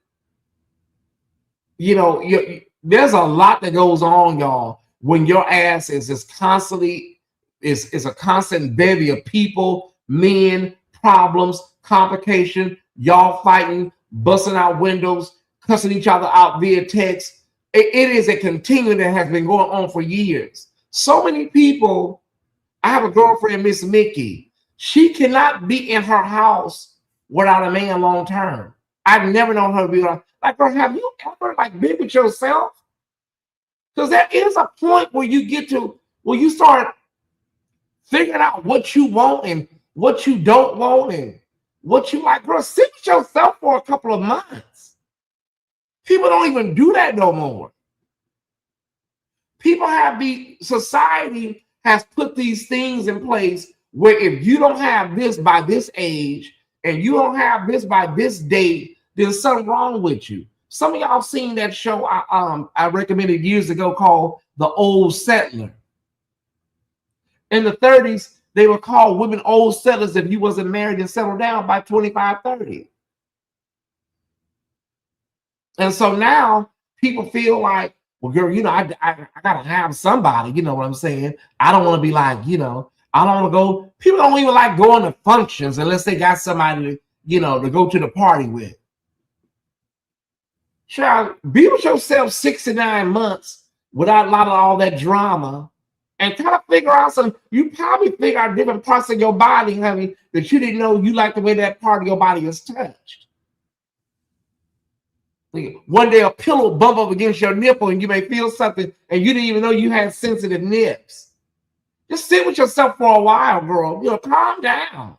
You know, there's a lot that goes on, y'all, when your ass is just constantly is a constant bevy of people, men, problems, complication, y'all fighting, busting out windows, cussing each other out via text. It is a continuum that has been going on for years. So many people. I have a girlfriend, Miss Mickey. She cannot be in her house without a man long term. I've never known her to be like, girl, have you ever like been with yourself? Because there is a point where you start figuring out what you want and what you don't want and what you like. Girl, sit with yourself for a couple of months. People don't even do that no more. Society has put these things in place where if you don't have this by this age and you don't have this by this date, there's something wrong with you. Some of y'all seen that show I recommended years ago called The Old Settler. In the 30s, they would call women old settlers if you wasn't married and settled down by 25, 30. And so now people feel like, well, girl, you know, I gotta have somebody, you know what I'm saying? I don't want to be like, you know, I don't want to go. People don't even like going to functions unless they got somebody to, you know, to go to the party with. Child, be with yourself 6 to 9 months without a lot of all that drama, and kind of figure out some. You probably figure out different parts of your body, honey, that you didn't know you like the way that part of your body is touched. One day a pillow bump up against your nipple and you may feel something and you didn't even know you had sensitive nips. Just sit with yourself for a while, girl. You know, calm down.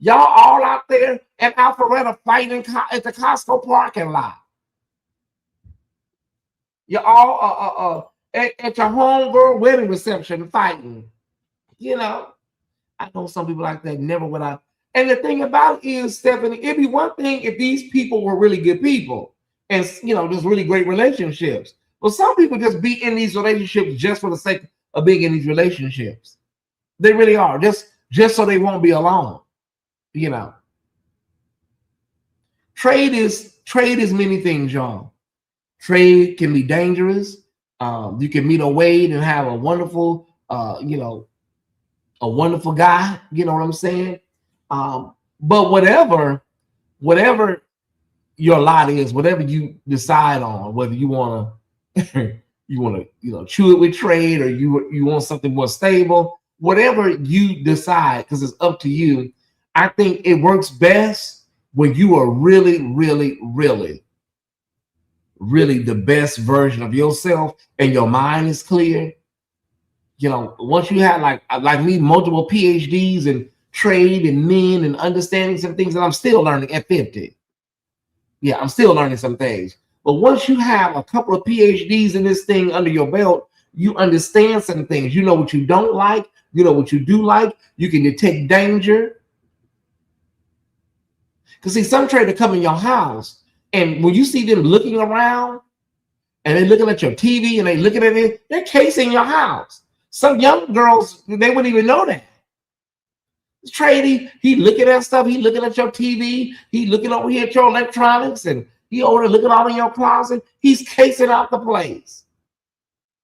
Y'all all out there at Alpharetta fighting at the Costco parking lot. You're all at your homegirl wedding reception fighting. You know, I know some people like that, never would I. And the thing about it is, Stephanie, it'd be one thing if these people were really good people. And, you know, there's really great relationships. But some people just be in these relationships just for the sake of being in these relationships. They really are, just so they won't be alone. You know, trade is many things, y'all. Trade can be dangerous. You can meet a Wade and have a wonderful, you know, a wonderful guy. You know what I'm saying? But whatever your lot is, whatever you decide on, whether you want to you know, chew it with trade, or you want something more stable, whatever you decide, because it's up to you. I think it works best when you are really the best version of yourself and your mind is clear. You know, once you have like me, multiple PhDs in trade and men and understanding some things that I'm still learning at 50. Yeah, I'm still learning some things. But once you have a couple of PhDs in this thing under your belt, you understand some things. You know what you don't like. You know what you do like. You can detect danger. Because see, some trader come in your house, and when you see them looking around, and they're looking at your TV, and they looking at it, they're casing your house. Some young girls, they wouldn't even know that. Trady, he looking at stuff. He looking at your TV. He looking over here at your electronics, and He over there looking all in your closet. He's casing out the place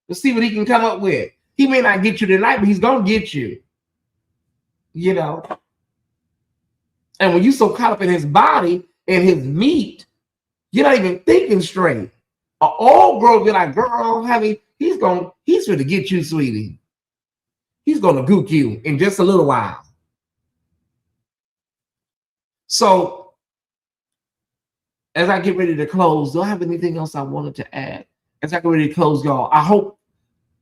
to see what he can come up with. He may not get you tonight, but he's gonna get you. You know. And when you're so caught up in his body and his meat, you're not even thinking straight. An old girl be like, girl, honey, he's going to get you, sweetie. He's going to gook you in just a little while. So, as I get ready to close, do I have anything else I wanted to add? As I get ready to close, y'all, I hope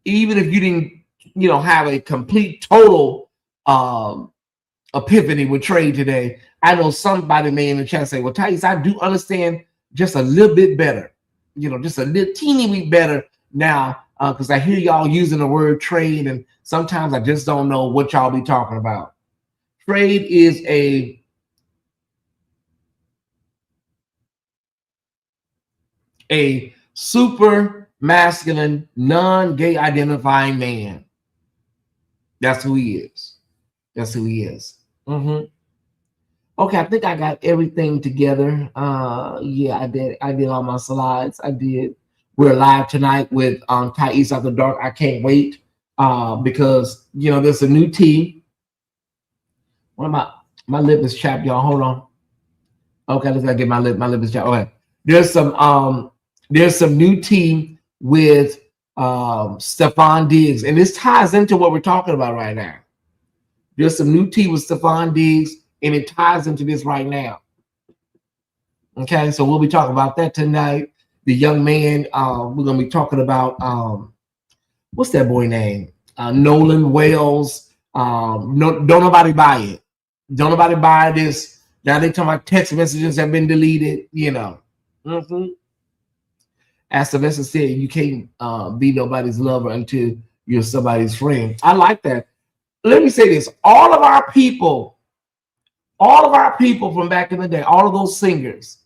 even if you didn't, have a complete, total epiphany with trade today, I know somebody may in the chat say, well, Tyesse, I do understand just a little bit better, just a little teeny bit better now, because I hear y'all using the word trade, and sometimes I just don't know what y'all be talking about. Trade is a super masculine, non-gay identifying man. That's who he is. That's who he is. Okay, I think I got everything together. Yeah, I did. I did all my slides. I did. We're live tonight with Tyesse After Dark. I can't wait because there's a new tea. One of my lip is chapped, y'all. Hold on. Okay, let's get my lip. My lip is chapped. Okay, there's some new tea with Stefan Diggs, and this ties into what we're talking about right now. There's some new tea with Stefan Diggs, and it ties into this right now. Okay, so we'll be talking about that tonight. The young man, we're going to be talking about, what's that boy name? Nolan Wales. Don't nobody buy it. Don't nobody buy this. Now they talking about text messages have been deleted, As Sylvester said, you can't be nobody's lover until you're somebody's friend. I like that. Let me say this. All of our people from back in the day, all of those singers,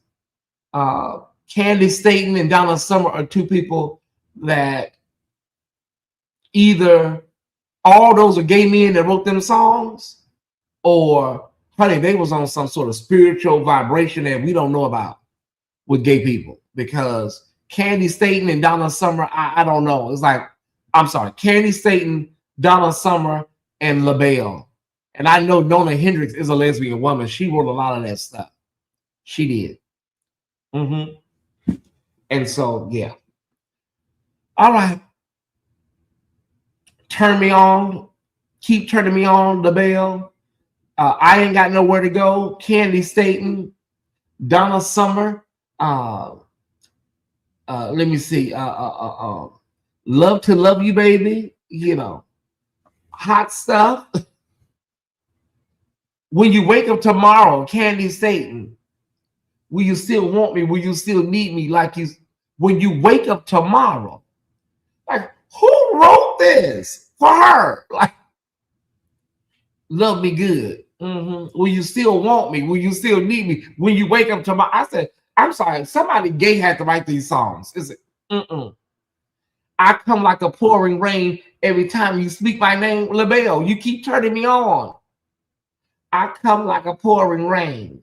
Candy Staten and Donna Summer are two people that either all those are gay men that wrote them songs, or honey, they was on some sort of spiritual vibration that we don't know about with gay people, because Candy Staten and Donna Summer, I don't know. It's like, I'm sorry, Candy Staten, Donna Summer, and LaBelle. And I know Nona Hendrix is a lesbian woman. She wrote a lot of that stuff. She did. And so, yeah. All right. Turn me on. Keep turning me on, LaBelle. I Ain't Got Nowhere to Go. Candy Staten. Donna Summer. Let me see. Love to Love You, Baby. Hot Stuff. When You Wake Up Tomorrow, Candy Staten. Will you still want me? Will you still need me? When you wake up tomorrow. Like, who wrote this for her? Like, love me good. Will you still want me? Will you still need me when you wake up tomorrow? I said, I'm sorry, somebody gay had to write these songs. Is it? I come like a pouring rain every time you speak my name, LaBelle. You keep turning me on. I come like a pouring rain.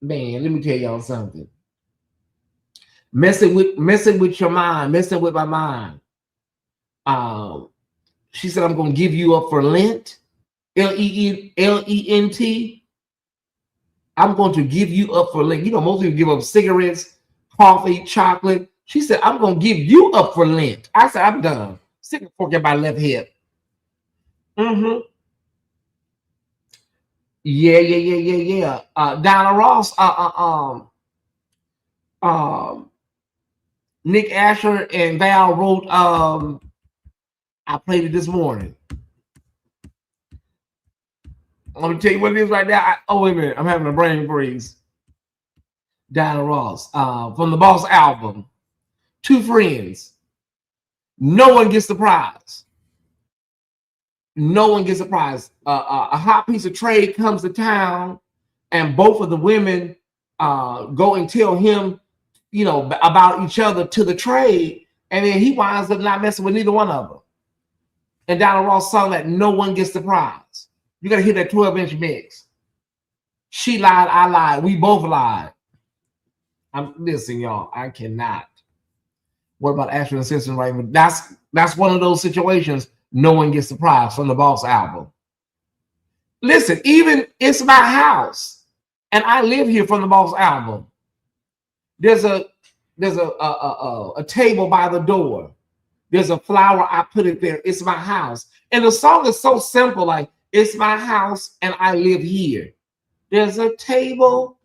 Man, let me tell y'all something. Messing with your mind, messing with my mind. She said, I'm going to give you up for Lent. Lent. I'm going to give you up for Lent. Most people give up cigarettes, coffee, chocolate. She said, I'm going to give you up for Lent. I said, I'm done. Stick a fork in my left hip. Yeah. Donna Ross, Nick Asher and Val wrote, I played it this morning. Let me tell you what it is right now. Wait a minute. I'm having a brain freeze. Donna Ross, from the Boss album, Two Friends. No one gets the prize. No one gets a prize. A hot piece of trade comes to town, and both of the women go and tell him, about each other to the trade, and then he winds up not messing with neither one of them. And Donna Ross sung that no one gets the prize. You got to hear that 12-inch mix. She lied, I lied, we both lied. Listen, y'all, I cannot. What about Astrid and Simpson right? That's one of those situations no one gets the prize from the Boss album. Listen, even It's My House, and I Live Here from the Boss album. There's a table by the door. There's a flower, I put it there. It's my house. And the song is so simple, like, it's my house and I live here. There's a table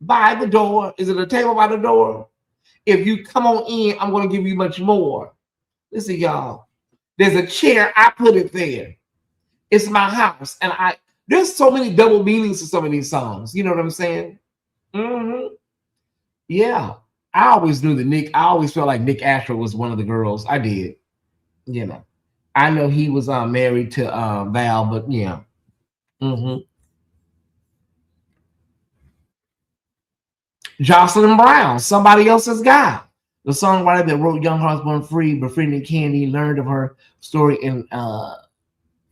by the door. Is it a table by the door? If you come on in, I'm going to give you much more. Listen, y'all. There's a chair, I put it there. It's my house. And there's so many double meanings to some of these songs. You know what I'm saying? Mm-hmm. Yeah. I always knew that I always felt like Nick Ashford was one of the girls. I did. You know. I know he was married to Val, but yeah. Mm-hmm. Jocelyn Brown, Somebody Else's Guy. The songwriter that wrote Young Hearts Born Free, befriended Candy, learned of her story and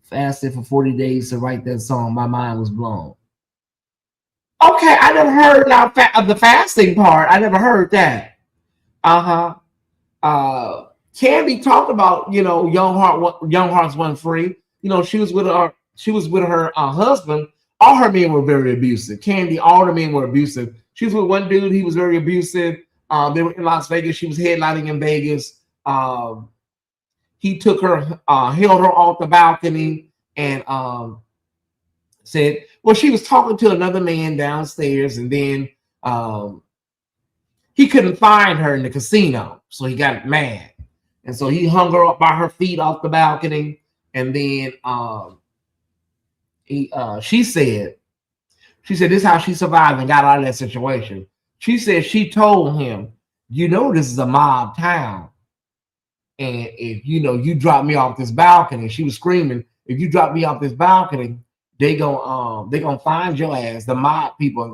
fasted for 40 days to write that song. My mind was blown. Okay, I never heard of the fasting part. I never heard that. Candy talked about, Young Hearts Born Free. She was with her husband. All her men were very abusive. Candy, all the men were abusive. She was with one dude. He was very abusive. They were in Las Vegas. She was headlining in Vegas. He took her, held her off the balcony, and said, well, she was talking to another man downstairs, and then he couldn't find her in the casino, so he got mad, and so he hung her up by her feet off the balcony, and then she said this is how she survived and got out of that situation. She said she told him, this is a mob town, and if you drop me off this balcony, she was screaming, if you drop me off this balcony, they gonna find your ass. The mob people are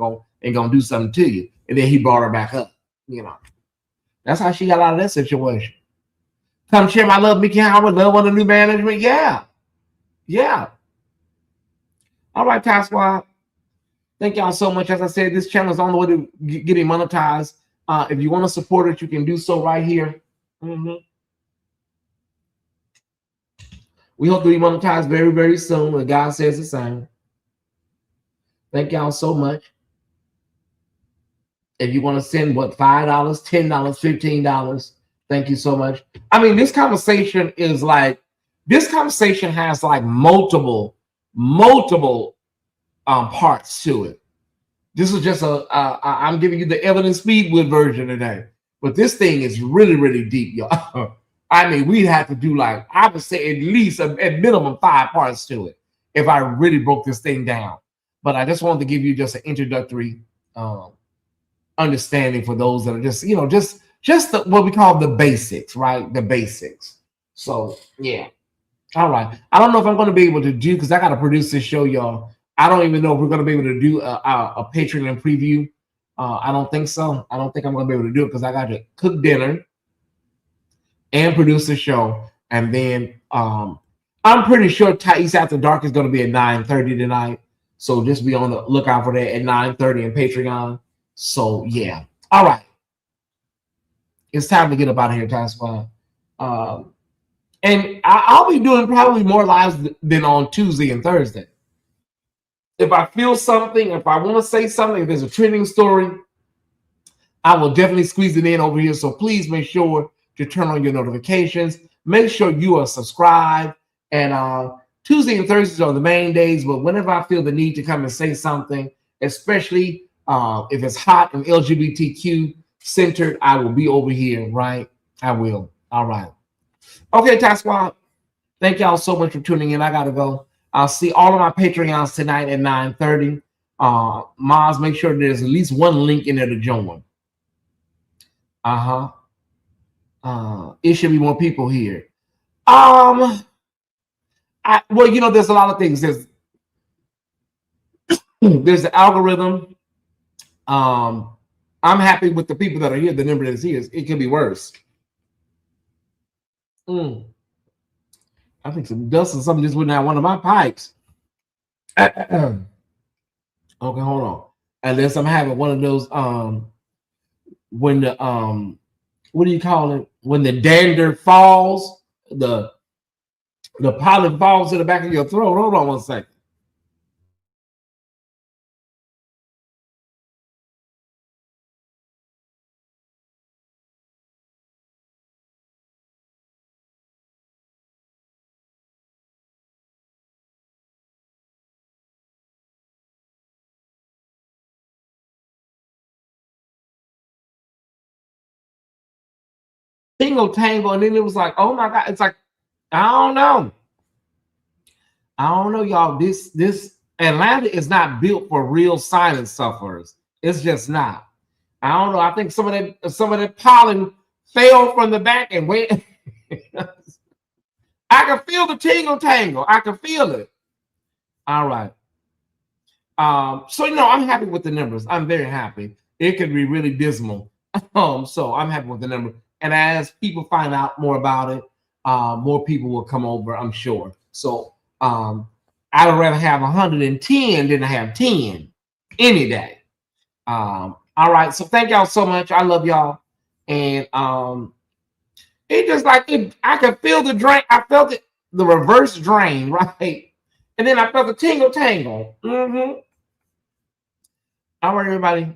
gonna do something to you. And then he brought her back up. That's how she got out of that situation. Come share my love, Mickey Howard, love on the new management. Yeah. All right, Ty Squad. Thank y'all so much. As I said, this channel is on the way to getting monetized. If you want to support it, you can do so right here. Mm-hmm. We hope to be monetized very, very soon. The God says the same. Thank y'all so much. If you want to send $5, $10, $15, thank you so much. I mean, this conversation has like multiple parts to it. This is just I'm giving you the Evan Speedwood version today, but this thing is really, really deep, y'all. I mean, we'd have to do, like, I would say at least at minimum 5 parts to it if I really broke this thing down. But I just wanted to give you just an introductory understanding for those that are just what we call the basics, right? The basics. So yeah. All right. I don't know if I'm going to be able to do, because I got to produce this show, y'all. I don't even know if we're going to be able to do a Patreon preview. I don't think so. I don't think I'm going to be able to do it because I got to cook dinner and produce the show. And then I'm pretty sure Tyesse After Dark is going to be at 9:30 tonight. So just be on the lookout for that at 9:30 in Patreon. So yeah. All right. It's time to get up out of here, Tyesse. And I'll be doing probably more lives than on Tuesday and Thursday. If I feel something, if I want to say something, if there's a trending story, I will definitely squeeze it in over here. So please make sure to turn on your notifications. Make sure you are subscribed. And Tuesday and Thursdays are the main days. But whenever I feel the need to come and say something, especially if it's hot and LGBTQ centered, I will be over here, right? I will. All right. Okay, Ty Squad. Thank y'all so much for tuning in. I got to go. I'll see all of my Patreons tonight at 9:30. Maz, make sure there's at least one link in there to join. It should be more people here. Well, there's a lot of things. There's the algorithm. I'm happy with the people that are here. The number that is here. It could be worse. I think some dust or something just went out one of my pipes. Okay, hold on. Unless I'm having one of those when the what do you call it? When the dander falls, the pollen falls to the back of your throat. Hold on 1 second. Tingle tangle, and then it was like, oh my God, it's like, I don't know. I don't know, y'all. This Atlanta is not built for real silent sufferers. It's just not. I don't know. I think some of that pollen fell from the back and went. I can feel the tingle tangle. I can feel it. All right. So I'm happy with the numbers. I'm very happy. It could be really dismal. So I'm happy with the number. And as people find out more about it, more people will come over, I'm sure. So I'd rather have 110 than to have 10 any day. All right. So thank y'all so much. I love y'all. And it just like it, I could feel the drain. I felt it, the reverse drain, right? And then I felt the tingle tangle. Mm-hmm. All right, everybody.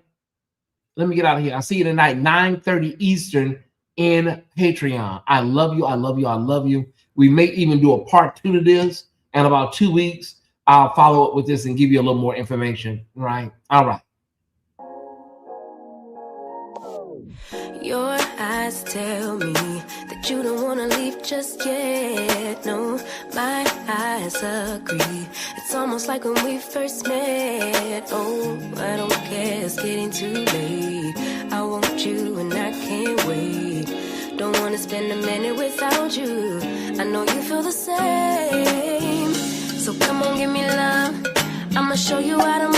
Let me get out of here. I'll see you tonight, 9:30 Eastern in Patreon. I love you. I love you. I love you. We may even do a part 2 to this. In about 2 weeks, I'll follow up with this and give you a little more information. Right? All right. Your eyes tell me that you don't want to leave just yet. No, my eyes agree. It's almost like when we first met. Oh, I don't care, it's getting too late. I want you and I can't wait. Don't want to spend a minute without you. I know you feel the same. So come on, give me love. I'ma show you how to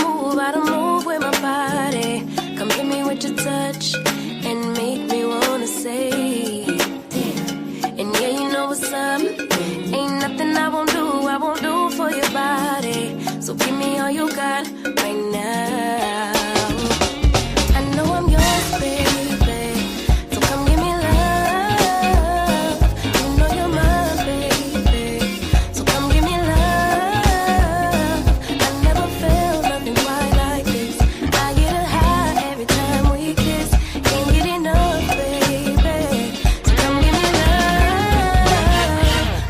move with my body. Come hit me with your touch and make me wanna say, damn. And yeah, you know what's up. Ain't nothing I won't do for your body. So give me all you got right now. I know I'm yours, baby. So come give me love. You know you're mine, baby. So come give me love. I never felt nothing quite like this. I get a high every time we kiss. Can't get enough, baby. So come give me love.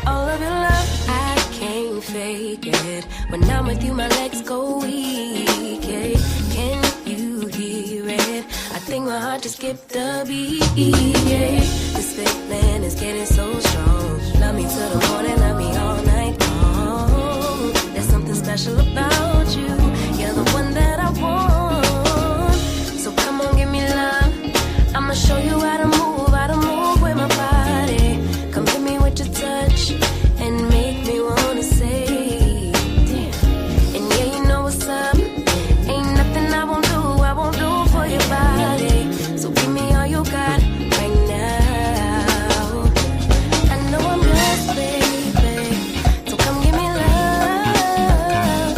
All of your love, I can't fake it. When I'm with you, my legs go weak. Yeah. Can you hear it? I think my heart just skipped a beat. Yeah. This feeling is getting so strong. Love me till the morning, love me all night long. There's something special about you. You're the one that I want. So come on, give me love. I'ma show you how to move with my body. Come hit me with your touch and make me wanna say, damn. And yeah, you know what's up. Ain't nothing I won't do for your body. So give me all you got right now. I know I'm yours, baby. So come give me love.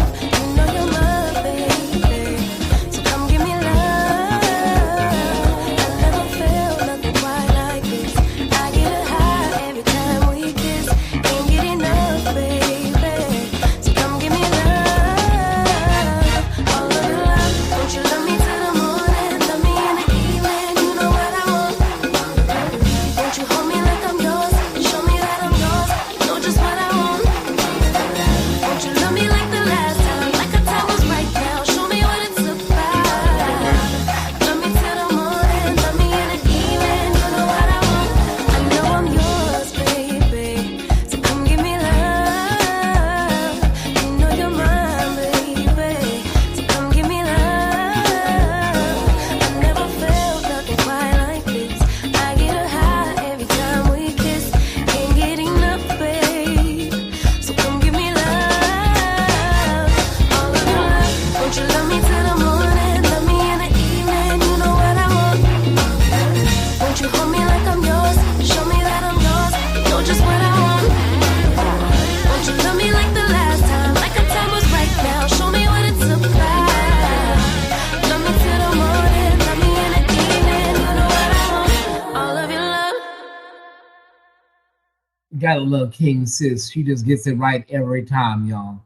Gotta love King Sis. She just gets it right every time, y'all.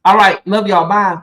All right. Love y'all. Bye.